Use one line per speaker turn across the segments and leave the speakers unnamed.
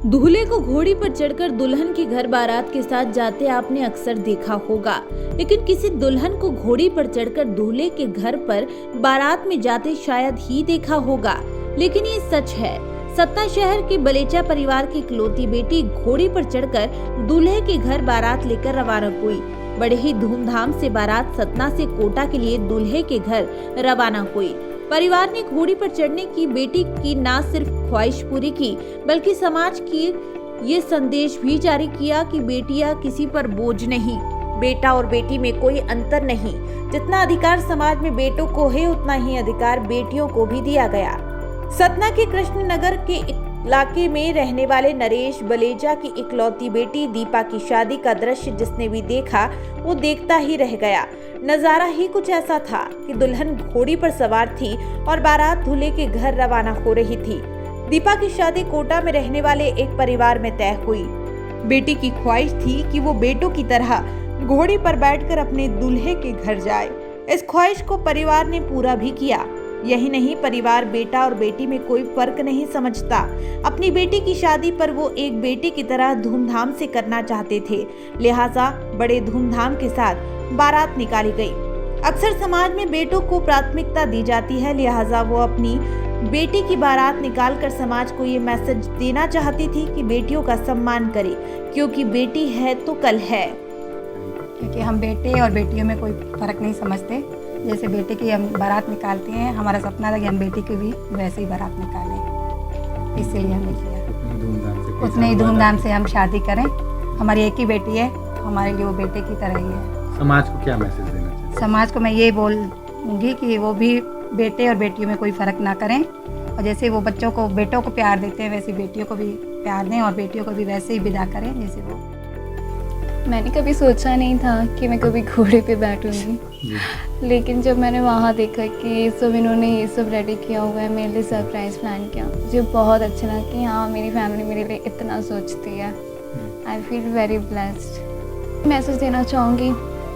दूल्हे को घोड़ी पर चढ़कर दुल्हन के घर बारात के साथ जाते आपने अक्सर देखा होगा, लेकिन किसी दुल्हन को घोड़ी पर चढ़कर दूल्हे के घर पर बारात में जाते शायद ही देखा होगा। लेकिन ये सच है। सतना शहर के बलेचा परिवार की इकलौती बेटी घोड़ी पर चढ़कर दूल्हे के घर बारात लेकर रवाना हुई। बड़े ही धूमधाम से बारात सतना से कोटा के लिए दूल्हे के घर रवाना हुई। परिवार ने घोड़ी पर चढ़ने की बेटी की न सिर्फ ख्वाहिश पूरी की, बल्कि समाज की ये संदेश भी जारी किया कि बेटियां किसी पर बोझ नहीं, बेटा और बेटी में कोई अंतर नहीं। जितना अधिकार समाज में बेटों को है, उतना ही अधिकार बेटियों को भी दिया गया। सतना के कृष्णनगर के इलाके में रहने वाले नरेश बलेजा की इकलौती बेटी दीपा की शादी का दृश्य जिसने भी देखा वो देखता ही रह गया। नजारा ही कुछ ऐसा था कि दुल्हन घोड़ी पर सवार थी और बारात दूल्हे के घर रवाना हो रही थी। दीपा की शादी कोटा में रहने वाले एक परिवार में तय हुई। बेटी की ख्वाहिश थी कि वो बेटों की तरह घोड़ी पर बैठकर अपने दूल्हे के घर जाए। इस ख्वाहिश को परिवार ने पूरा भी किया। यही नहीं, परिवार बेटा और बेटी में कोई फर्क नहीं समझता। अपनी बेटी की शादी पर वो एक बेटी की तरह धूमधाम से करना चाहते थे, लिहाजा बड़े धूमधाम के साथ बारात निकाली गई। अक्सर समाज में बेटों को प्राथमिकता दी जाती है, लिहाजा वो अपनी बेटी की बारात निकालकर समाज को ये मैसेज देना चाहती थी कि बेटियों का सम्मान करें, क्योंकि बेटी है तो कल है।
क्योंकि हम बेटे और बेटियों में कोई फर्क नहीं समझते। जैसे बेटे की हम बारात निकालते हैं, हमारा सपना था कि हम बेटी की भी वैसे ही बारात निकालें, इसीलिए हमने किया। उतने ही धूमधाम से हम शादी करें। हमारी एक ही बेटी है, हमारे लिए वो बेटे की तरह ही है।
समाज को क्या मैसेज देना चाहिए?
समाज को मैं ये बोलूँगी कि वो भी बेटे और बेटियों में कोई फ़र्क ना करें, और जैसे वो बच्चों को बेटों को प्यार देते हैं वैसे बेटियों को भी प्यार दें, और बेटियों को भी वैसे ही विदा करें जैसे वो।
मैंने कभी सोचा नहीं था कि मैं कभी घोड़े पे बैठूंगी, लेकिन जब मैंने वहाँ देखा कि ये सब इन्होंने ये सब रेडी किया हुआ है, मेरे लिए सरप्राइज़ प्लान किया, मुझे बहुत अच्छा लगा कि हाँ मेरी फैमिली मेरे लिए इतना सोचती है। I feel very blessed. Message देना चाहूँगी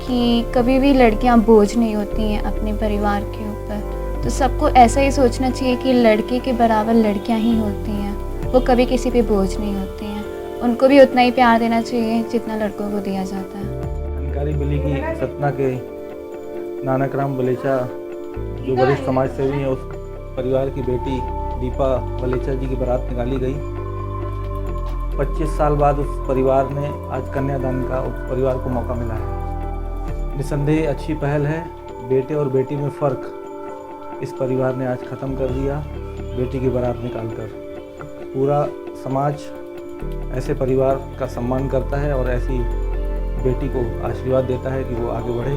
कि कभी भी लड़कियाँ बोझ नहीं होती हैं अपने परिवार के ऊपर, तो सबको ऐसा ही सोचना चाहिए कि लड़के के बराबर लड़कियाँ ही होती हैं, वो कभी किसी पे बोझ नहीं होती हैं। उनको भी उतना ही प्यार देना चाहिए जितना लड़कों को दिया जाता है।
जानकारी मिली कि सतना के नानकराम बलेचा जो वरिष्ठ समाज सेवी हैं, उस परिवार की बेटी दीपा बलेचा जी की बारात निकाली गई। 25 साल बाद उस परिवार ने आज कन्यादान का उस परिवार को मौका मिला है। निसंदेह अच्छी पहल है। बेटे और बेटी में फ़र्क इस परिवार ने आज ख़त्म कर दिया। बेटी की बारात निकालकर पूरा समाज ऐसे परिवार का सम्मान करता है और ऐसी बेटी को आशीर्वाद देता है कि वो आगे बढ़े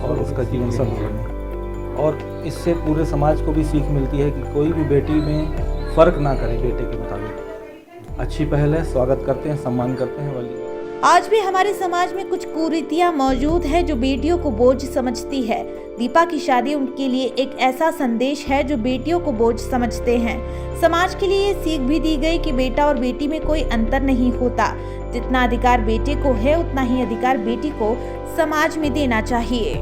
और उसका जीवन सफल बने। और इससे पूरे समाज को भी सीख मिलती है कि कोई भी बेटी में फ़र्क ना करे बेटे के मुताबिक। अच्छी पहल है, स्वागत करते हैं, सम्मान करते हैं वाली।
आज भी हमारे समाज में कुछ कुरीतियां मौजूद है जो बेटियों को बोझ समझती है। दीपा की शादी उनके लिए एक ऐसा संदेश है जो बेटियों को बोझ समझते हैं। समाज के लिए ये सीख भी दी गई कि बेटा और बेटी में कोई अंतर नहीं होता। जितना अधिकार बेटे को है, उतना ही अधिकार बेटी को समाज में देना चाहिए।